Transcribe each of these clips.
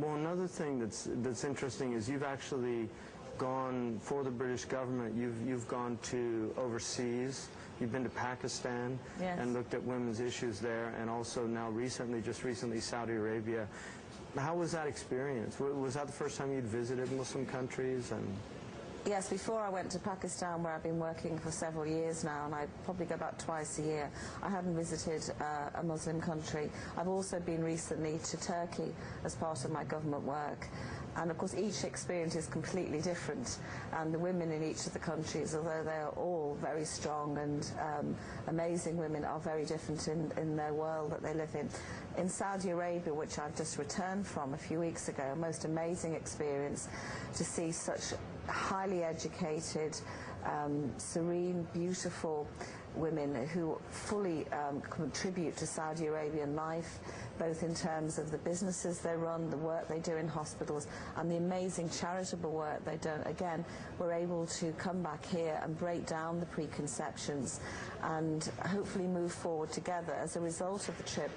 Well, another thing that's interesting is you've actually gone for the British government. You've gone to overseas. You've been to Pakistan and looked at women's issues there, and also now just recently, Saudi Arabia. How was that experience? Was that the first time you'd visited Muslim countries? And yes, before I went to Pakistan, where I've been working for several years now, and I probably go about twice a year, I hadn't visited a Muslim country. I've also been recently to Turkey as part of my government work. And of course each experience is completely different, and the women in each of the countries, although they are all very strong and amazing women, are very different in their world that they live in. In Saudi Arabia, which I've just returned from a few weeks ago, a most amazing experience to see such highly educated, serene, beautiful women who fully contribute to Saudi Arabian life, both in terms of the businesses they run, the work they do in hospitals, and the amazing charitable work they do. Again, we're able to come back here and break down the preconceptions and hopefully move forward together. As a result of the trip,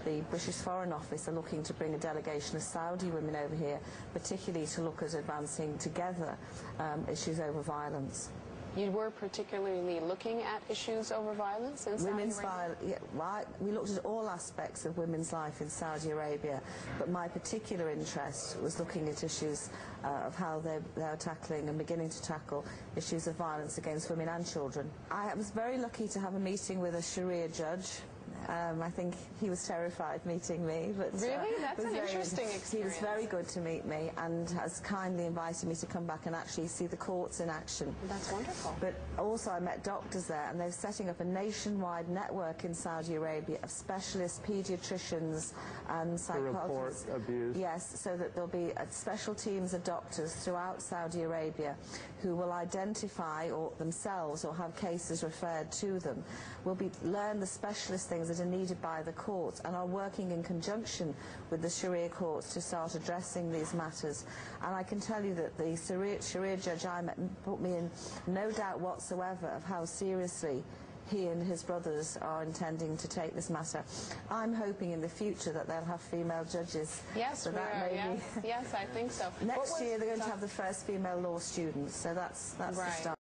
the British Foreign Office are looking to bring a delegation of Saudi women over here, particularly to look at advancing together issues over violence. You were particularly looking at issues over violence in Saudi Arabia? We looked at all aspects of women's life in Saudi Arabia, but my particular interest was looking at issues of how they're tackling and beginning to tackle issues of violence against women and children. I was very lucky to have a meeting with a Sharia judge. I think he was terrified meeting me. But, really? That's an interesting experience. He was very good to meet me and has kindly invited me to come back and actually see the courts in action. That's wonderful. But also I met doctors there, and they're setting up a nationwide network in Saudi Arabia of specialist paediatricians and psychologists. To report abuse? Yes, so that there'll be special teams of doctors throughout Saudi Arabia who will identify themselves or have cases referred to them, will learn the specialist things that are needed by the courts, and are working in conjunction with the Sharia courts to start addressing these matters. And I can tell you that the Sharia judge I met put me in no doubt whatsoever of how seriously he and his brothers are intending to take this matter. I'm hoping in the future that they'll have female judges. Yes, so we that are. Yes, I think so. Next year they're going to have the first female law students, so that's the start.